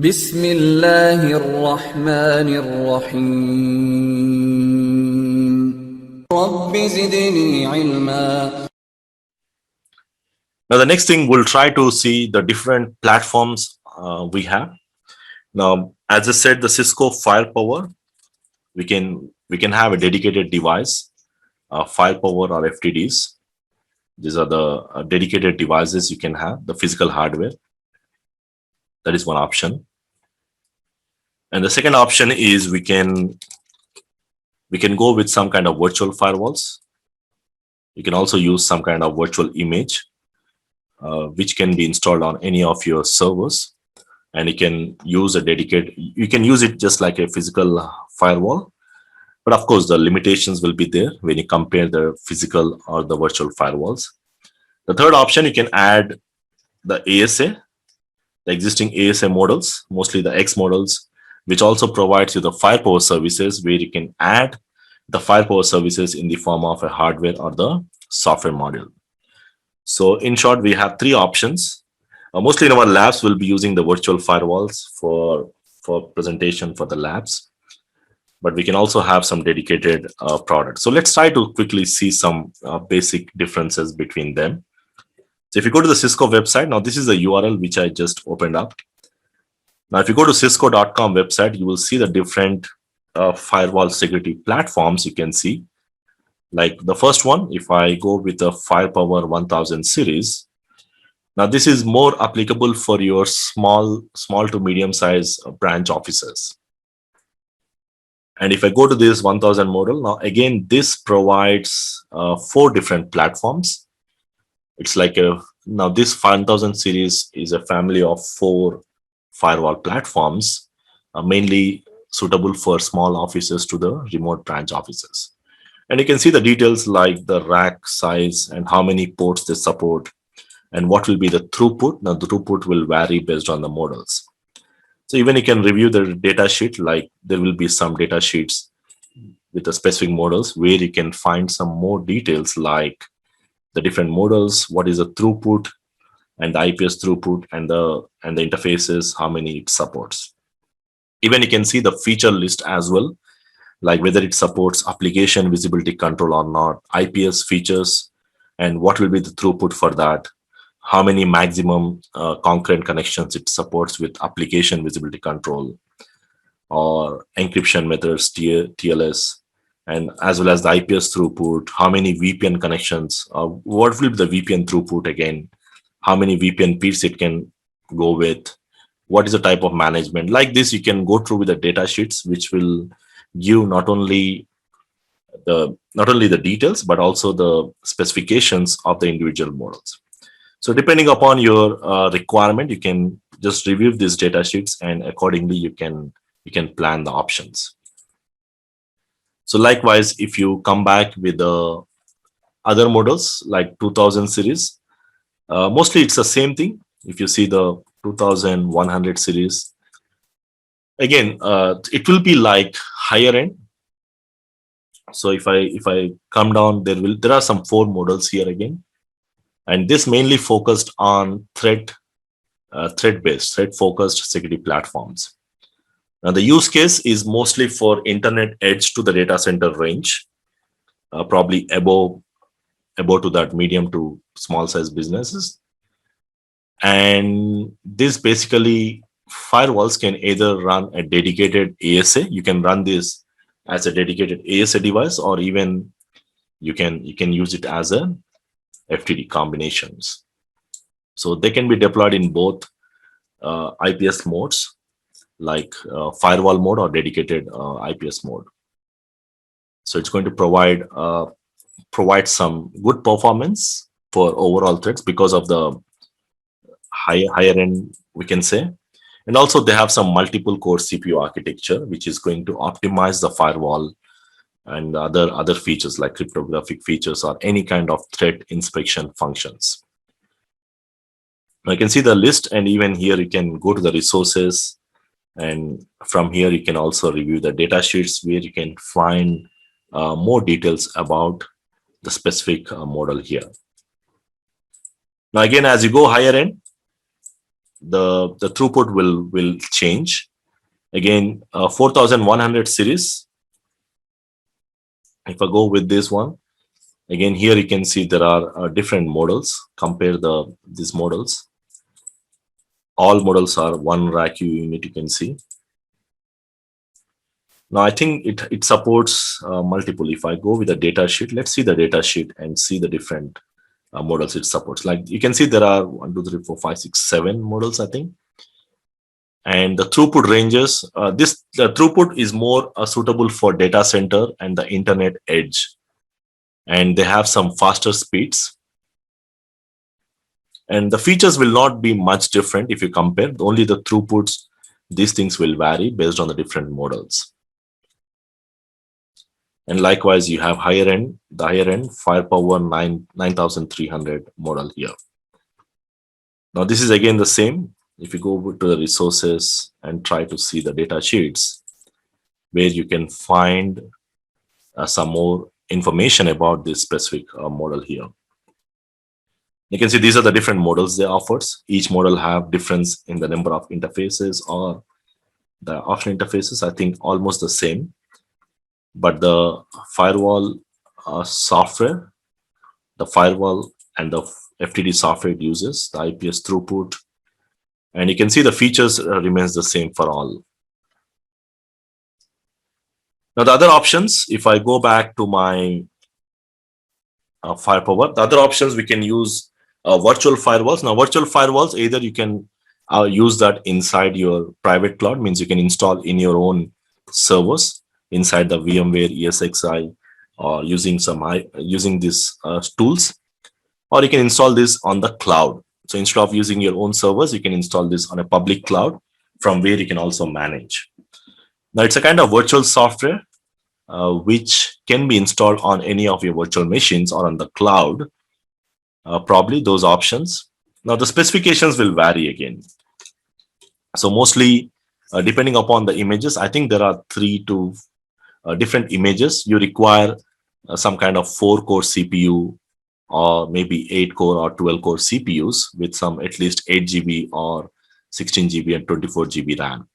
बिस्मिल्लाहिर रहमानिर Rahim rabbi ज़िदनी इल्मा। Now, the next thing we'll try to see the different platforms we have. Now, as I said, the Cisco Firepower, we can have a dedicated device, Firepower or FTDs. These are the dedicated devices you can have, the physical hardware. That is one option. And the second option is we can go with some kind of virtual firewalls. You can also use some kind of virtual image, which can be installed on any of your servers. And you can use it just like a physical firewall. But of course, the limitations will be there when you compare the physical or the virtual firewalls. The third option, you can add the ASA, the existing ASA models, mostly the X models, which also provides you the firepower services where you can add the firepower services in the form of a hardware or the software module. So in short, we have three options. Mostly in our labs, we'll be using the virtual firewalls for presentation for the labs, but we can also have some dedicated products. So let's try to quickly see some basic differences between them. So if you go to the Cisco website, now this is the URL which I just opened up. Now, if you go to cisco.com website, you will see the different firewall security platforms you can see. Like the first one, if I go with the Firepower 1000 series, now this is more applicable for your small to medium size branch offices. And if I go to this 1000 model, now again, this provides 4 different platforms. It's like now this 1000 series is a family of 4 firewall platforms, mainly suitable for small offices to the remote branch offices. And you can see the details like the rack size and how many ports they support and what will be the throughput. Now the throughput will vary based on the models. So even you can review the data sheet, like there will be some data sheets with the specific models where you can find some more details like the different models, what is the throughput and the IPS throughput and the interfaces, how many it supports. Even you can see the feature list as well, like whether it supports application visibility control or not, IPS features, and what will be the throughput for that, how many maximum concurrent connections it supports with application visibility control or encryption methods, TLS, and as well as the IPS throughput, how many VPN connections, what will be the VPN throughput again, how many VPN peers it can go with, what is the type of management. Like this, you can go through with the data sheets, which will give not only the details, but also the specifications of the individual models. So depending upon your requirement, you can just review these data sheets and accordingly you can plan the options. So likewise, if you come back with the other models like 2000 series, mostly it's the same thing. If you see the 2100 series, again, it will be like higher end. So if I come down, there are some 4 models here again, and this mainly focused on threat focused security platforms. Now the use case is mostly for internet edge to the data center range, probably above to that medium to small size businesses. And this basically firewalls can either run a dedicated ASA. You can run this as a dedicated ASA device, or even you can use it as a FTD combinations. So they can be deployed in both IPS modes, like firewall mode or dedicated IPS mode. So it's going to provide some good performance for overall threats because of the higher end, we can say. And also they have some multiple core CPU architecture, which is going to optimize the firewall and other features like cryptographic features or any kind of threat inspection functions. Now you can see the list, and even here you can go to the resources, and from here you can also review the data sheets where you can find more details about the specific model here. Now again, as you go higher end, the throughput will change. Again, 4100 series. If I go with this one, again here you can see there are different models. Compare these models. All models are 1 rack unit. You can see. Now I think it supports multiple. If I go with the data sheet, let's see the data sheet and see the different models it supports. Like you can see there are 1, 2, 3, 4, 5, 6, 7 models, I think. And the throughput ranges, the throughput is more suitable for data center and the internet edge. And they have some faster speeds. And the features will not be much different if you compare. Only the throughputs, these things will vary based on the different models. And likewise, you have the higher end Firepower 9300 model here. Now, this is again the same. If you go to the resources and try to see the data sheets, where you can find some more information about this specific model here. You can see these are the different models they offers. Each model have difference in the number of interfaces or the option interfaces. I think almost the same. But the firewall software, the firewall and the FTD software it uses, the IPS throughput, and you can see the features remains the same for all. Now the other options, if I go back to my Firepower, the other options we can use virtual firewalls. Now virtual firewalls, either you can use that inside your private cloud, means you can install in your own servers inside the VMware ESXi or using these tools, or you can install this on the cloud. So instead of using your own servers, you can install this on a public cloud from where you can also manage. Now it's a kind of virtual software which can be installed on any of your virtual machines or on the cloud. Probably those options. Now the specifications will vary again. So mostly depending upon the images, I think there are 3 to different images. You require some kind of 4-core CPU or maybe 8-core or 12-core CPUs with some at least 8 GB or 16 GB and 24 GB RAM.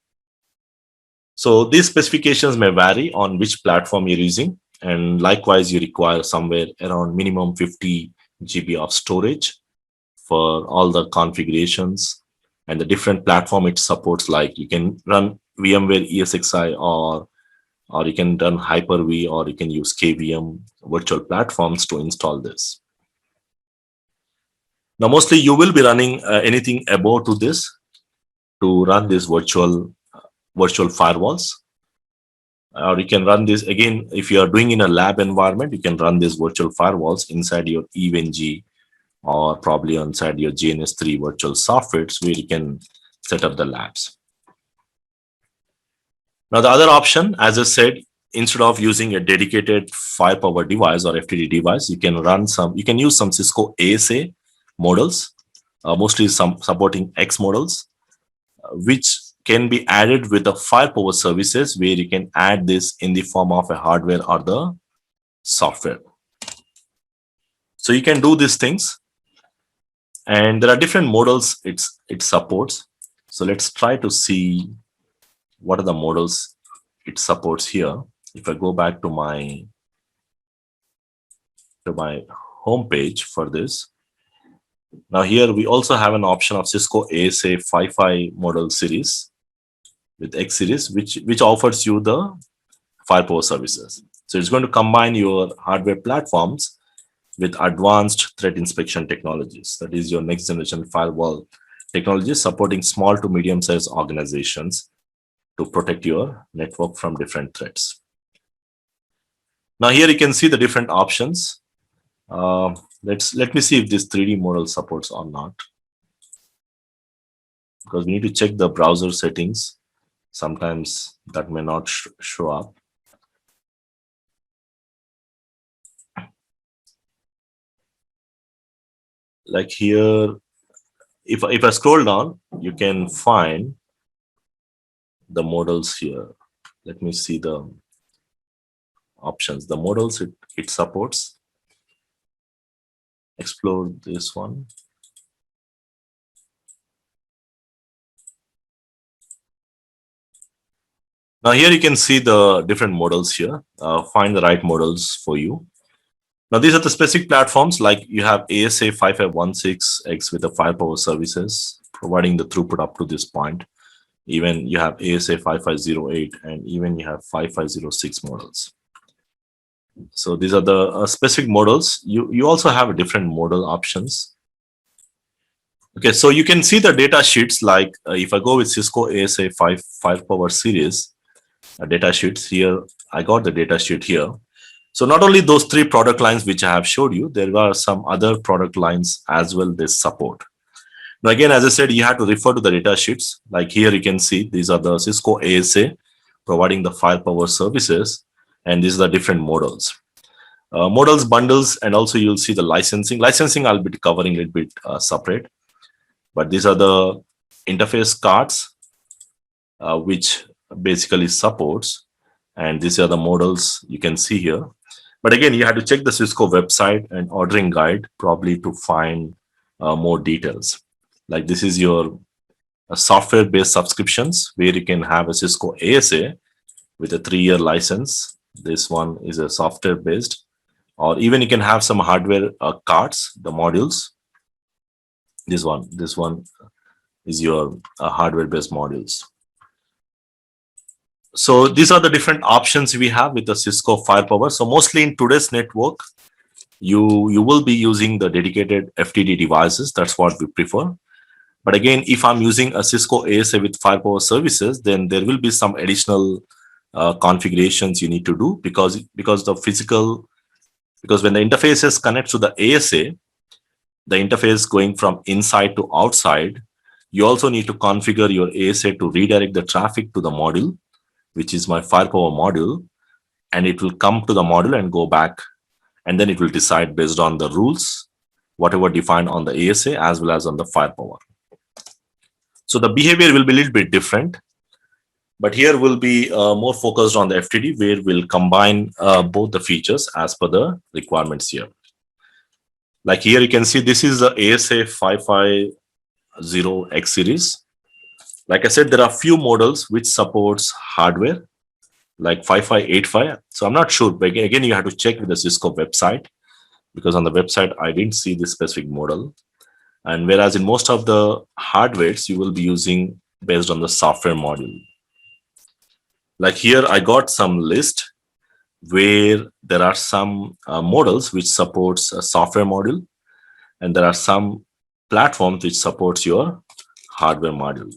So these specifications may vary on which platform you're using. And likewise, you require somewhere around minimum 50 GB of storage for all the configurations and the different platform it supports. Like you can run VMware ESXi or you can run Hyper-V, or you can use KVM virtual platforms to install this. Now, mostly you will be running anything above to this to run these virtual firewalls. Or you can run this again, if you are doing in a lab environment, you can run these virtual firewalls inside your EVE-NG or probably inside your GNS3 virtual softwares where you can set up the labs. Now, the other option, as I said, instead of using a dedicated Firepower device or FTD device, you can use some Cisco ASA models, mostly some supporting X models, which can be added with the Firepower services, where you can add this in the form of a hardware or the software. So you can do these things, and there are different models it supports. So let's try to see what are the models it supports here. If I go back to my home page for this, now here we also have an option of Cisco ASA 5.5 model series with X series, which offers you the Firepower services. So it's going to combine your hardware platforms with advanced threat inspection technologies. That is your next generation firewall technologies supporting small to medium sized organizations to protect your network from different threats. Now here you can see the different options. Let me see if this 3D model supports or not, because we need to check the browser settings. Sometimes that may not show up. Like here, if I scroll down, you can find the models here. Let me see the options, the models it supports. Explore this one. Now here you can see the different models here. Find the right models for you. Now these are the specific platforms, like you have ASA 5516X with the firepower services, providing the throughput up to this point. Even you have ASA 5508 and even you have 5506 models. So these are the specific models. You also have different model options. Okay, so you can see the data sheets, like if I go with Cisco ASA 5 firepower series data sheets here, I got the data sheet here. So not only those 3 product lines which I have showed you, there are some other product lines as well they support. Now again, as I said, you have to refer to the data sheets. Like here you can see these are the Cisco ASA providing the firepower services, and these are the different models. Models, bundles, and also you'll see the licensing. Licensing I'll be covering a little bit separate, but these are the interface cards which basically supports, and these are the models you can see here. But again, you have to check the Cisco website and ordering guide probably to find more details. Like this is your software-based subscriptions where you can have a Cisco ASA with a 3-year license. This one is a software-based, or even you can have some hardware cards, the modules. This one is your hardware-based modules. So these are the different options we have with the Cisco Firepower. So mostly in today's network, you will be using the dedicated FTD devices. That's what we prefer. But again, if I'm using a Cisco ASA with Firepower services, then there will be some additional configurations you need to do because when the interfaces connect to the ASA, the interface going from inside to outside, you also need to configure your ASA to redirect the traffic to the module, which is my Firepower module, and it will come to the module and go back, and then it will decide based on the rules, whatever defined on the ASA as well as on the Firepower. So the behavior will be a little bit different, but here will be more focused on the FTD, where we'll combine both the features as per the requirements here. Like here you can see this is the ASA 550X series. Like I said, there are few models which supports hardware like 5585. So I'm not sure, but again, you have to check with the Cisco website, because on the website, I didn't see this specific model. And whereas in most of the hardwares, you will be using based on the software module. Like here, I got some list where there are some models which supports a software module, and there are some platforms which supports your hardware module.